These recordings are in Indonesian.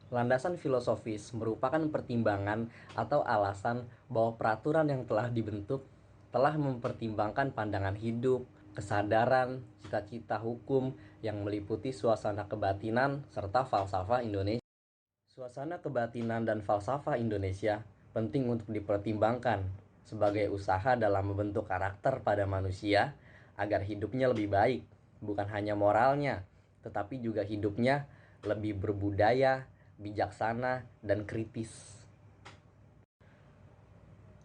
Landasan filosofis merupakan pertimbangan atau alasan bahwa peraturan yang telah dibentuk telah mempertimbangkan pandangan hidup, kesadaran, cita-cita hukum yang meliputi suasana kebatinan serta falsafah Indonesia. Suasana kebatinan dan falsafah Indonesia penting untuk dipertimbangkan sebagai usaha dalam membentuk karakter pada manusia agar hidupnya lebih baik, bukan hanya moralnya, tetapi juga hidupnya lebih berbudaya, bijaksana, dan kritis.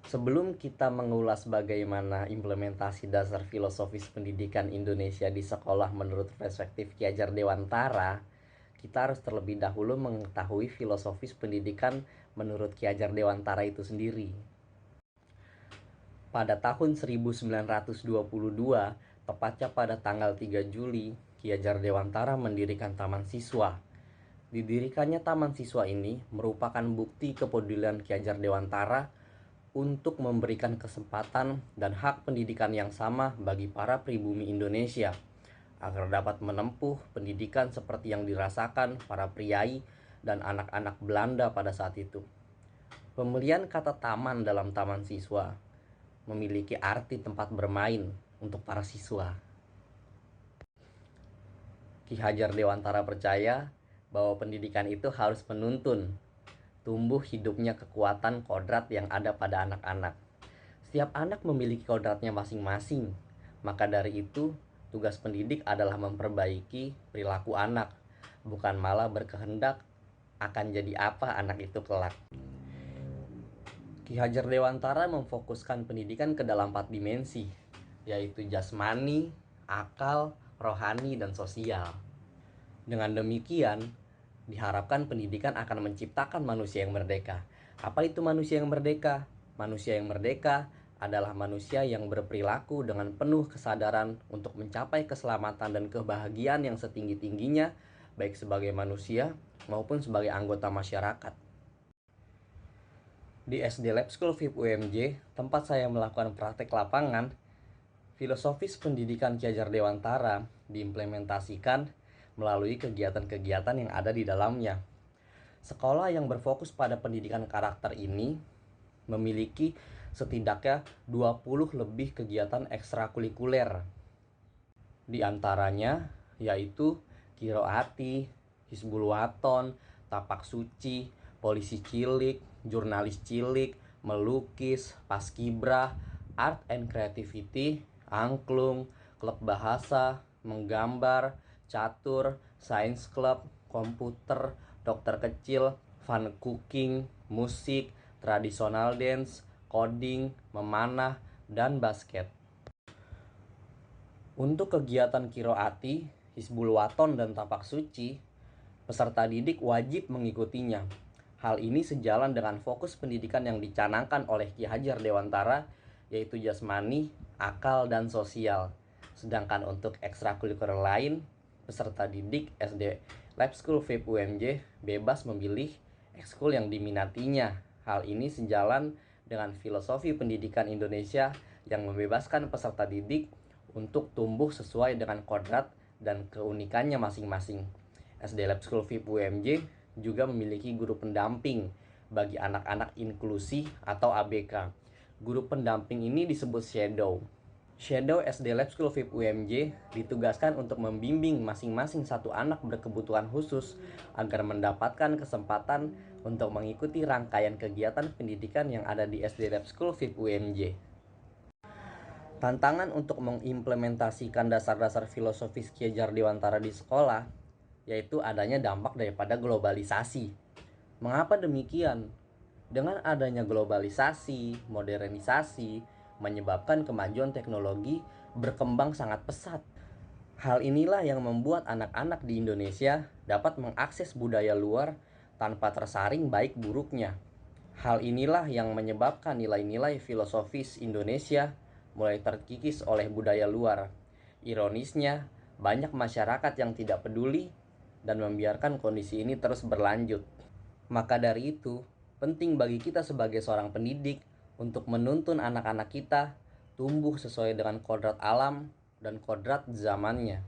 Sebelum kita mengulas bagaimana implementasi dasar filosofis pendidikan Indonesia di sekolah menurut perspektif Ki Hajar Dewantara, kita harus terlebih dahulu mengetahui filosofis pendidikan menurut Ki Hajar Dewantara itu sendiri. Pada tahun 1922, tepatnya pada tanggal 3 Juli, Ki Hajar Dewantara mendirikan Taman Siswa. Didirikannya Taman Siswa ini merupakan bukti kepedulian Ki Hajar Dewantara untuk memberikan kesempatan dan hak pendidikan yang sama bagi para pribumi Indonesia agar dapat menempuh pendidikan seperti yang dirasakan para priai dan anak-anak Belanda pada saat itu. Pemilihan kata taman dalam Taman Siswa memiliki arti tempat bermain untuk para siswa. Ki Hajar Dewantara percaya bahwa pendidikan itu harus menuntun tumbuh hidupnya kekuatan kodrat yang ada pada anak-anak. Setiap anak memiliki kodratnya masing-masing, maka dari itu tugas pendidik adalah memperbaiki perilaku anak, bukan malah berkehendak akan jadi apa anak itu kelak. Ki Hajar Dewantara memfokuskan pendidikan ke dalam 4 dimensi, yaitu jasmani, akal, rohani, dan sosial. Dengan demikian, diharapkan pendidikan akan menciptakan manusia yang merdeka. Apa itu manusia yang merdeka? Manusia yang merdeka adalah manusia yang berperilaku dengan penuh kesadaran untuk mencapai keselamatan dan kebahagiaan yang setinggi-tingginya, baik sebagai manusia maupun sebagai anggota masyarakat. Di SD Lab School VIP UMJ, tempat saya melakukan praktek lapangan, filosofis pendidikan Ki Hajar Dewantara diimplementasikan melalui kegiatan-kegiatan yang ada di dalamnya. Sekolah yang berfokus pada pendidikan karakter ini memiliki setidaknya 20 lebih kegiatan ekstrakurikuler. Di antaranya yaitu Kiroati, Hizbul Waton, Tapak Suci, Polisi Cilik, Jurnalis Cilik, Melukis, Paskibrah, Art and Creativity, Angklung, Klub Bahasa, Menggambar, Catur, Science Club, Komputer, Dokter Kecil, Fun Cooking, Musik, Tradisional Dance, Coding, Memanah, dan Basket. Untuk kegiatan Kiroati, Hizbul Waton, dan Tapak Suci, peserta didik wajib mengikutinya. Hal ini sejalan dengan fokus pendidikan yang dicanangkan oleh Ki Hajar Dewantara, yaitu jasmani, akal, dan sosial. Sedangkan untuk ekstrakurikuler lain, peserta didik SD Lab School VIP UMJ bebas memilih ekskul yang diminatinya. Hal ini sejalan dengan filosofi pendidikan Indonesia yang membebaskan peserta didik untuk tumbuh sesuai dengan kodrat dan keunikannya masing-masing. SD Lab School VIP UMJ juga memiliki guru pendamping bagi anak-anak inklusi atau ABK. Guru pendamping ini disebut shadow. Shadow SD Lab School VIP UMJ ditugaskan untuk membimbing masing-masing satu anak berkebutuhan khusus agar mendapatkan kesempatan untuk mengikuti rangkaian kegiatan pendidikan yang ada di SD Lab School VIP UMJ. Tantangan untuk mengimplementasikan dasar-dasar filosofis Ki Hajar Dewantara di sekolah yaitu adanya dampak daripada globalisasi. Mengapa demikian? Dengan adanya globalisasi, modernisasi, menyebabkan kemajuan teknologi berkembang sangat pesat. Hal inilah yang membuat anak-anak di Indonesia dapat mengakses budaya luar tanpa tersaring baik buruknya. Hal inilah yang menyebabkan nilai-nilai filosofis Indonesia mulai terkikis oleh budaya luar. Ironisnya, banyak masyarakat yang tidak peduli dan membiarkan kondisi ini terus berlanjut. Maka dari itu, penting bagi kita sebagai seorang pendidik untuk menuntun anak-anak kita tumbuh sesuai dengan kodrat alam dan kodrat zamannya.